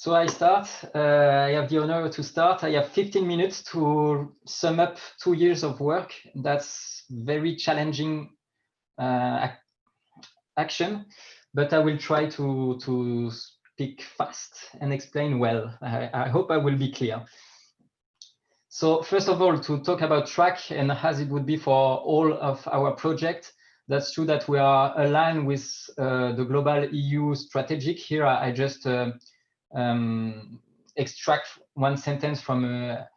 So I start. I have the honor to start. I have 15 minutes to sum up 2 years of work. That's very challenging action, but I will try to speak fast and explain well. I hope I will be clear. So first of all, to talk about track, and as it would be for all of our projects, that's true that we are aligned with the global EU strategic. Here I just extract one sentence from a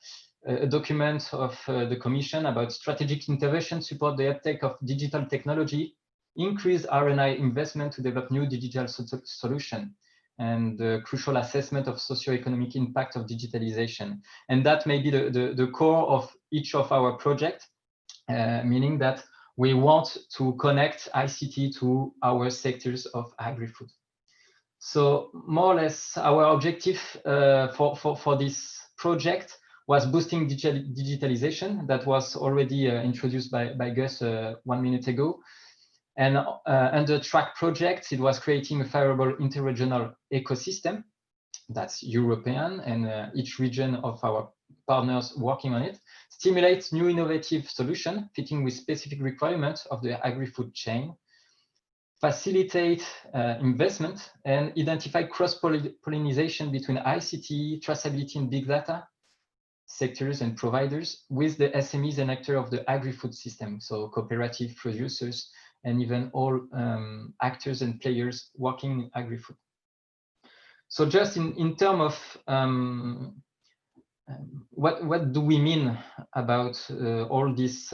document of the Commission about strategic intervention, support the uptake of digital technology, increase R&I investment to develop new digital solution, and the crucial assessment of socio-economic impact of digitalization. And that may be the core of each of our projects, meaning that we want to connect ICT to our sectors of agri-food. So more or less our objective for this project was boosting digitalization. That was already introduced by Gus 1 minute ago. And under track project, it was creating a favorable interregional ecosystem that's European, and each region of our partners working on it stimulates new innovative solution fitting with specific requirements of the agri-food chain, facilitate investment, and identify cross-pollination between ICT, traceability, and big data sectors and providers with the SMEs and actors of the agri-food system, so cooperative producers and even all actors and players working in agri-food. So just in terms of what do we mean about all these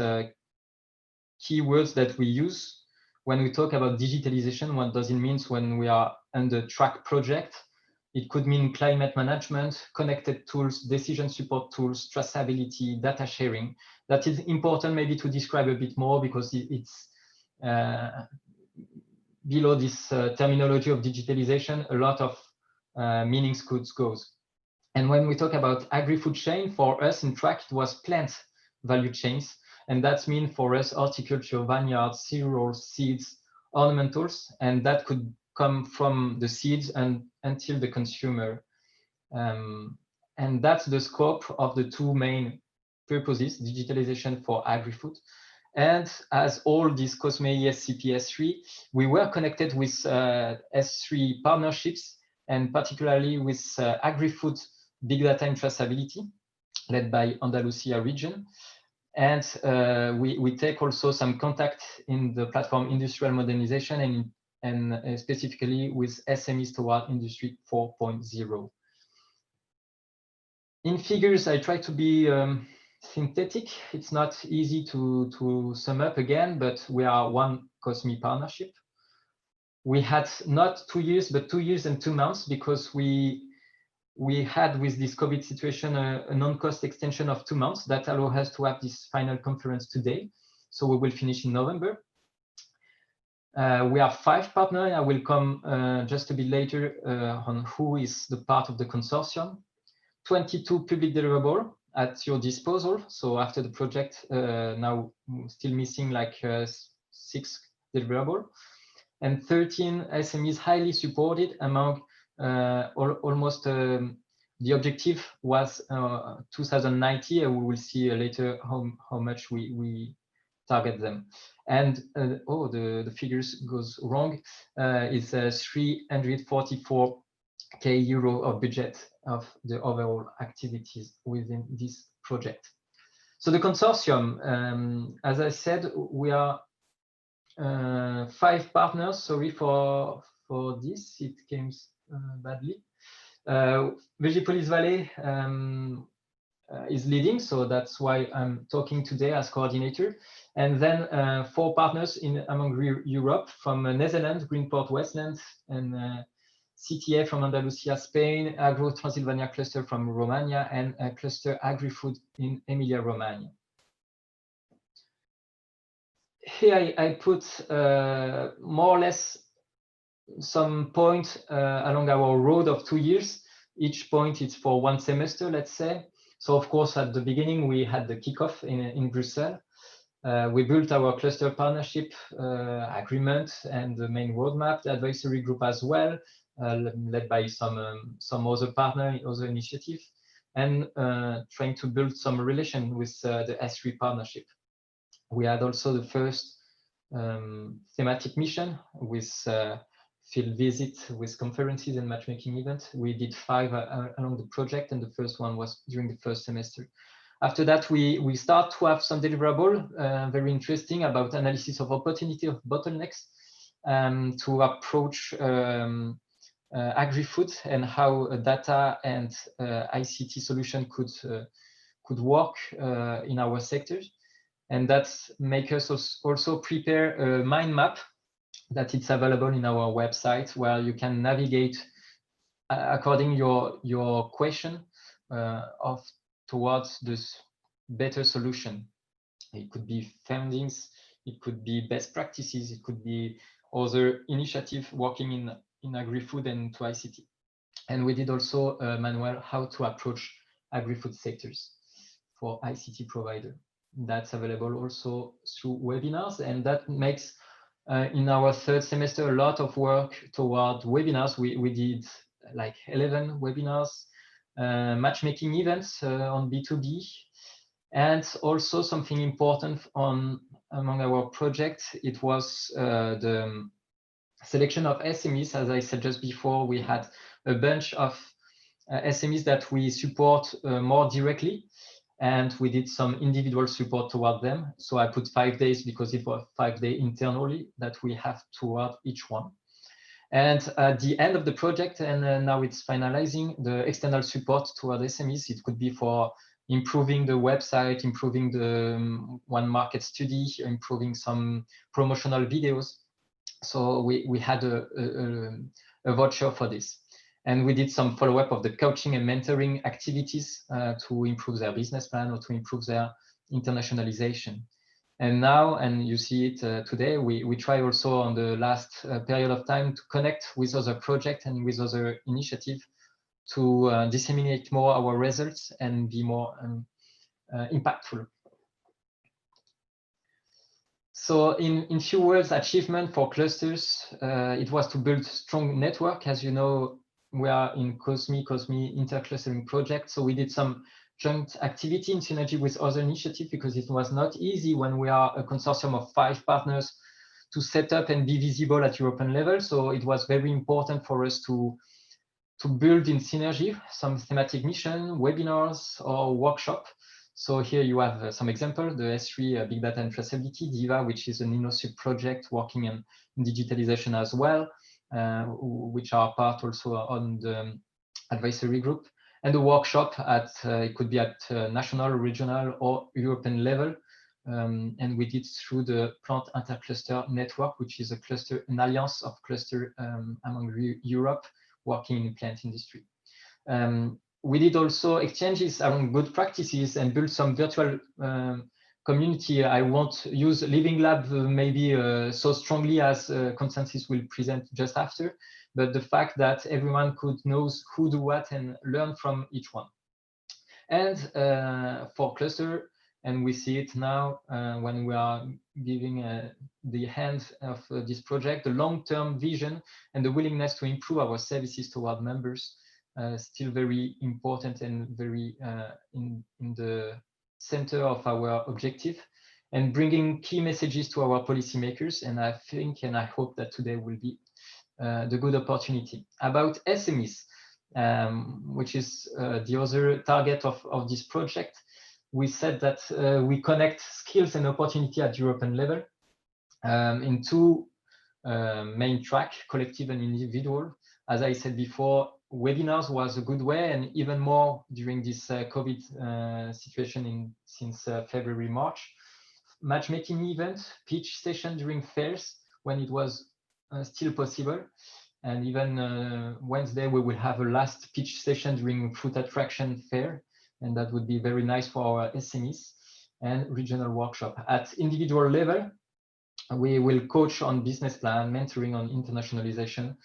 keywords that we use when we talk about digitalization? What does it mean when we are under track project? It could mean climate management, connected tools, decision support tools, traceability, data sharing. That is important maybe to describe a bit more because it's below this terminology of digitalization, a lot of meanings goes. And when we talk about agri-food chain, for us in track, it was plant value chains. And that's mean for us horticulture, vineyards, cereals, seeds, ornamentals, and that could come from the seeds and until the consumer. And that's the scope of the two main purposes, digitalization for agri-food. And as all these COSME ESCP S3, we were connected with S3 partnerships, and particularly with agri-food big data and traceability, led by Andalusia region. And we take also some contact in the platform industrial modernization and specifically with SMEs toward Industry 4.0. In figures, I try to be synthetic. It's not easy to sum up again, but we are one COSME partnership. We had not 2 years, but 2 years and 2 months because we had with this COVID situation a non-cost extension of 2 months that allow us to have this final conference today. So we will finish in November. We have 5 partners. I will come just a bit later on who is the part of the consortium. 22 public deliverables at your disposal. So after the project, now still missing like 6 deliverables. And 13 SMEs highly supported among almost the objective was 2090, and we will see later how much we target them. And the figures goes wrong. It's 344k euro of budget of the overall activities within this project. So the consortium, as I said, we are 5 partners. Sorry for this, it came badly. Vegipolis Valley is leading, so that's why I'm talking today as coordinator. And then 4 partners among Europe, from Netherlands, Greenport Westland, and CTA from Andalusia, Spain, Agro Transylvania cluster from Romania, and cluster agri-food in Emilia-Romagna. Here I put more or less some point along our road of 2 years. Each point is for 1 semester, let's say. So of course, at the beginning, we had the kickoff in Brussels. We built our cluster partnership agreement and the main roadmap, the advisory group as well, led by some other partner, other initiative, and trying to build some relation with the S3 partnership. We had also the first thematic mission with field visit, with conferences and matchmaking events. We did 5 along the project, and the first one was during the first semester. After that, we start to have some deliverable, very interesting, about analysis of opportunity of bottlenecks, to approach agri-food and how data and ICT solution could work in our sectors. And that make us also prepare a mind map that it's available in our website, where you can navigate according your question towards this better solution. It could be fundings, it could be best practices, it could be other initiative working in agri-food and to ICT. And we did also a manual how to approach agri-food sectors for ICT provider. That's available also through webinars, and that makes in our third semester a lot of work toward webinars. We did like 11 webinars, matchmaking events on B2B, and also something important among our projects, it was the selection of SMEs. As I said just before, we had a bunch of SMEs that we support more directly, and we did some individual support toward them. So I put 5 days because it was 5 days internally that we have toward each one. And at the end of the project, and now it's finalizing, the external support toward SMEs, it could be for improving the website, improving the one market study, improving some promotional videos. So we had a voucher for this. And we did some follow-up of the coaching and mentoring activities to improve their business plan or to improve their internationalization. And now, and you see it today, we try also on the last period of time to connect with other projects and with other initiatives to disseminate more our results and be more impactful. So in few words, achievement for clusters, it was to build strong network. As you know, we are in COSME interclustering project. So we did some joint activity in synergy with other initiatives, because it was not easy when we are a consortium of 5 partners to set up and be visible at European level. So it was very important for us to build in synergy some thematic mission, webinars or workshop. So here you have some examples, the S3 Big Data and Traceability, DIVA, which is an InnoSup project working in digitalization as well, which are part also on the advisory group. And the workshop it could be at national, regional, or European level. And we did through the Plant Intercluster Network, which is an alliance of cluster among Europe working in the plant industry. We did also exchanges around good practices and build some virtual community. I won't use Living Lab maybe so strongly as Constancis will present just after, but the fact that everyone could know who do what and learn from each one. And for cluster, and we see it now when we are giving the hand of this project, the long-term vision and the willingness to improve our services toward members, still very important and very in the center of our objective, and bringing key messages to our policymakers. And I think and I hope that today will be the good opportunity. About SMEs, which is the other target of this project, we said that we connect skills and opportunity at European level in 2 main tracks, collective and individual. As I said before, webinars was a good way, and even more during this COVID situation since February, March. Matchmaking event, pitch session during fairs when it was still possible. And even Wednesday, we will have a last pitch session during Fruit Attraction Fair, and that would be very nice for our SMEs. And regional workshop. At individual level, we will coach on business plan, mentoring on internationalization,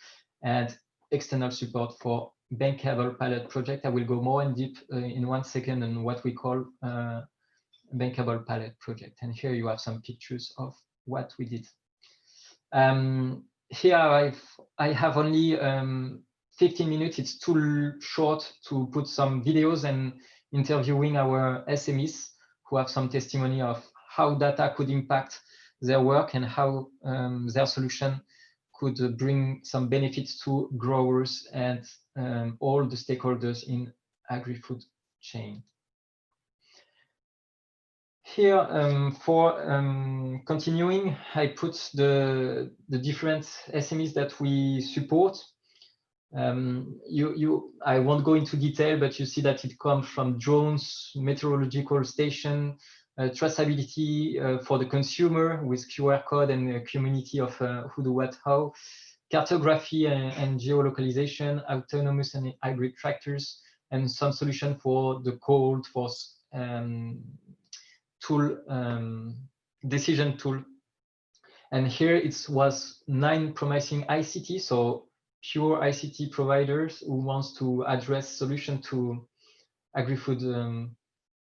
and external support for bankable pilot project. I will go more in deep in 1 second on what we call bankable pilot project. And here you have some pictures of what we did. Here I have only 15 minutes, it's too short to put some videos and interviewing our SMEs who have some testimony of how data could impact their work and how their solution could bring some benefits to growers and all the stakeholders in agri-food chain. Here, for continuing, I put the different SMEs that we support. I won't go into detail, but you see that it comes from drones, meteorological station, traceability for the consumer with QR code and a community of who do what how, cartography and geolocalization, autonomous and hybrid tractors, and some solution for the cold, for tool decision tool. And here it was 9 promising ICT, so pure ICT providers who wants to address solution to agri-food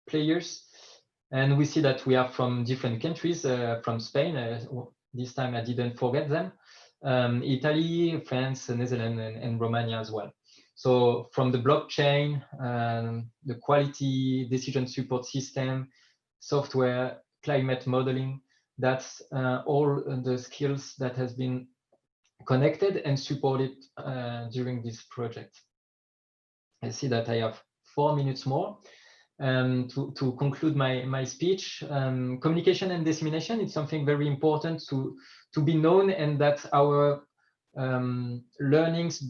players. And we see that we are from different countries, from Spain, this time I didn't forget them, Italy, France, Netherlands, and Romania as well. So from the blockchain, the quality decision support system, software, climate modeling, that's all the skills that has been connected and supported during this project. I see that I have 4 minutes more to conclude my speech. Communication and dissemination is something very important to be known, and that our learnings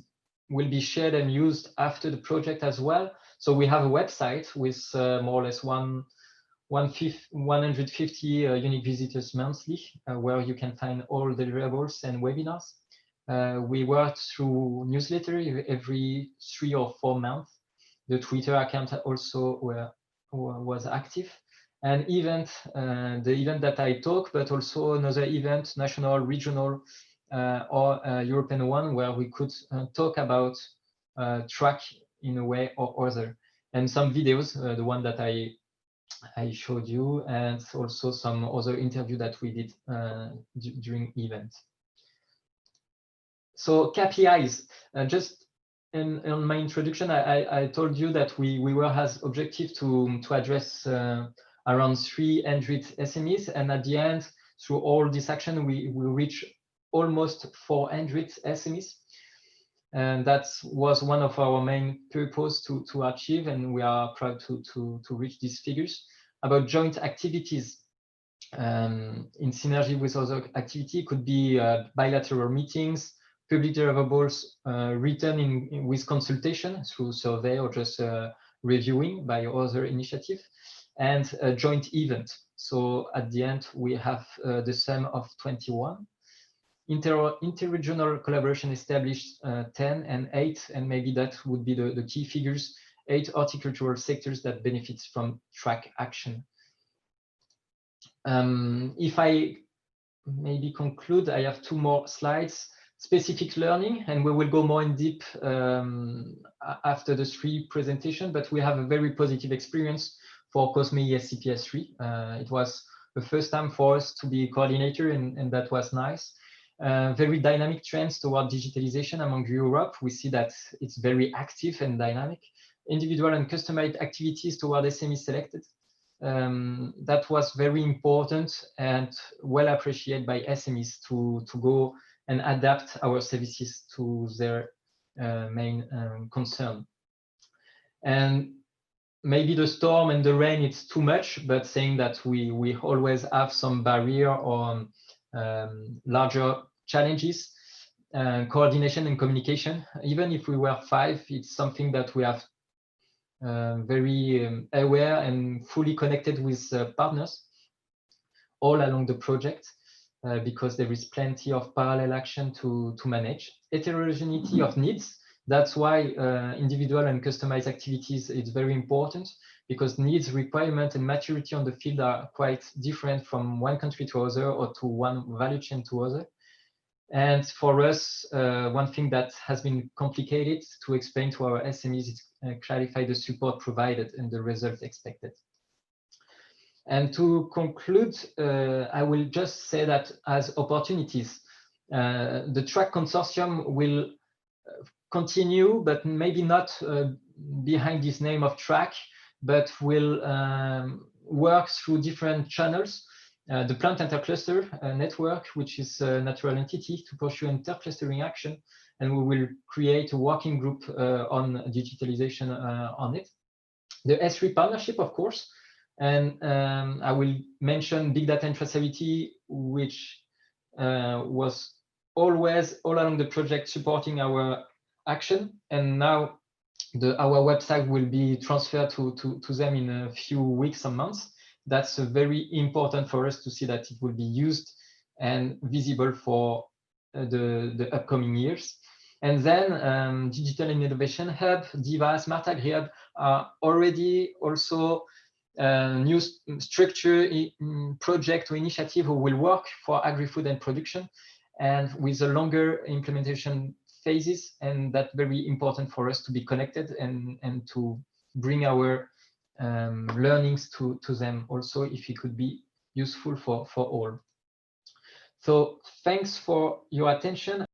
will be shared and used after the project as well. So we have a website with more or less 150 unique visitors monthly, where you can find all the deliverables and webinars. We work through newsletter every 3 or 4 months. The Twitter account also was active. And event, the event that I talk, but also another event, national, regional, or European one, where we could talk about track in a way or other. And some videos, the one that I showed you, and also some other interview that we did during event. So KPIs, just in my introduction, I told you that we were as objective to address around 300 SMEs, and at the end, through all this action, we reach almost 400 SMEs. And that was one of our main purpose to achieve, and we are proud to reach these figures. About joint activities in synergy with other activity, could be bilateral meetings, public deliverables written with consultation through survey or just reviewing by other initiative, and a joint event. So at the end, we have the sum of 21. Interregional collaboration established 10 and 8, and maybe that would be the key figures, 8 horticultural sectors that benefits from track action. If I maybe conclude, I have 2 more slides. Specific learning, and we will go more in deep after the 3 presentation, but we have a very positive experience for COSME ESCPS3. It was the first time for us to be coordinator, and that was nice. Very dynamic trends toward digitalization among Europe. We see that it's very active and dynamic. Individual and customized activities toward SME selected. That was very important and well appreciated by SMEs to go and adapt our services to their main concern. And maybe the storm and the rain, it's too much, but saying that we always have some barrier or larger challenges, coordination and communication. Even if we were 5, it's something that we have very aware and fully connected with partners all along the project, because there is plenty of parallel action to manage. Heterogeneity of needs. That's why individual and customized activities is very important, because needs, requirement, and maturity on the field are quite different from one country to other, or to one value chain to other. And for us, one thing that has been complicated to explain to our SMEs is clarify the support provided and the results expected. And to conclude, I will just say that as opportunities, the Track Consortium will continue, but maybe not behind this name of track, but will work through different channels. The plant intercluster network, which is a natural entity to pursue interclustering action, and we will create a working group on digitalization on it. The S3 partnership, of course, and I will mention big data and traceability, which was always all along the project supporting our action, and now our website will be transferred to them in a few weeks or months. That's very important for us to see that it will be used and visible for the upcoming years. And then Digital and Innovation Hub, DIVA, Smart Agri Hub are already also new structure project or initiative who will work for agri-food and production, and with a longer implementation phases, and that's very important for us to be connected and to bring our learnings to them also, if it could be useful for all. So thanks for your attention.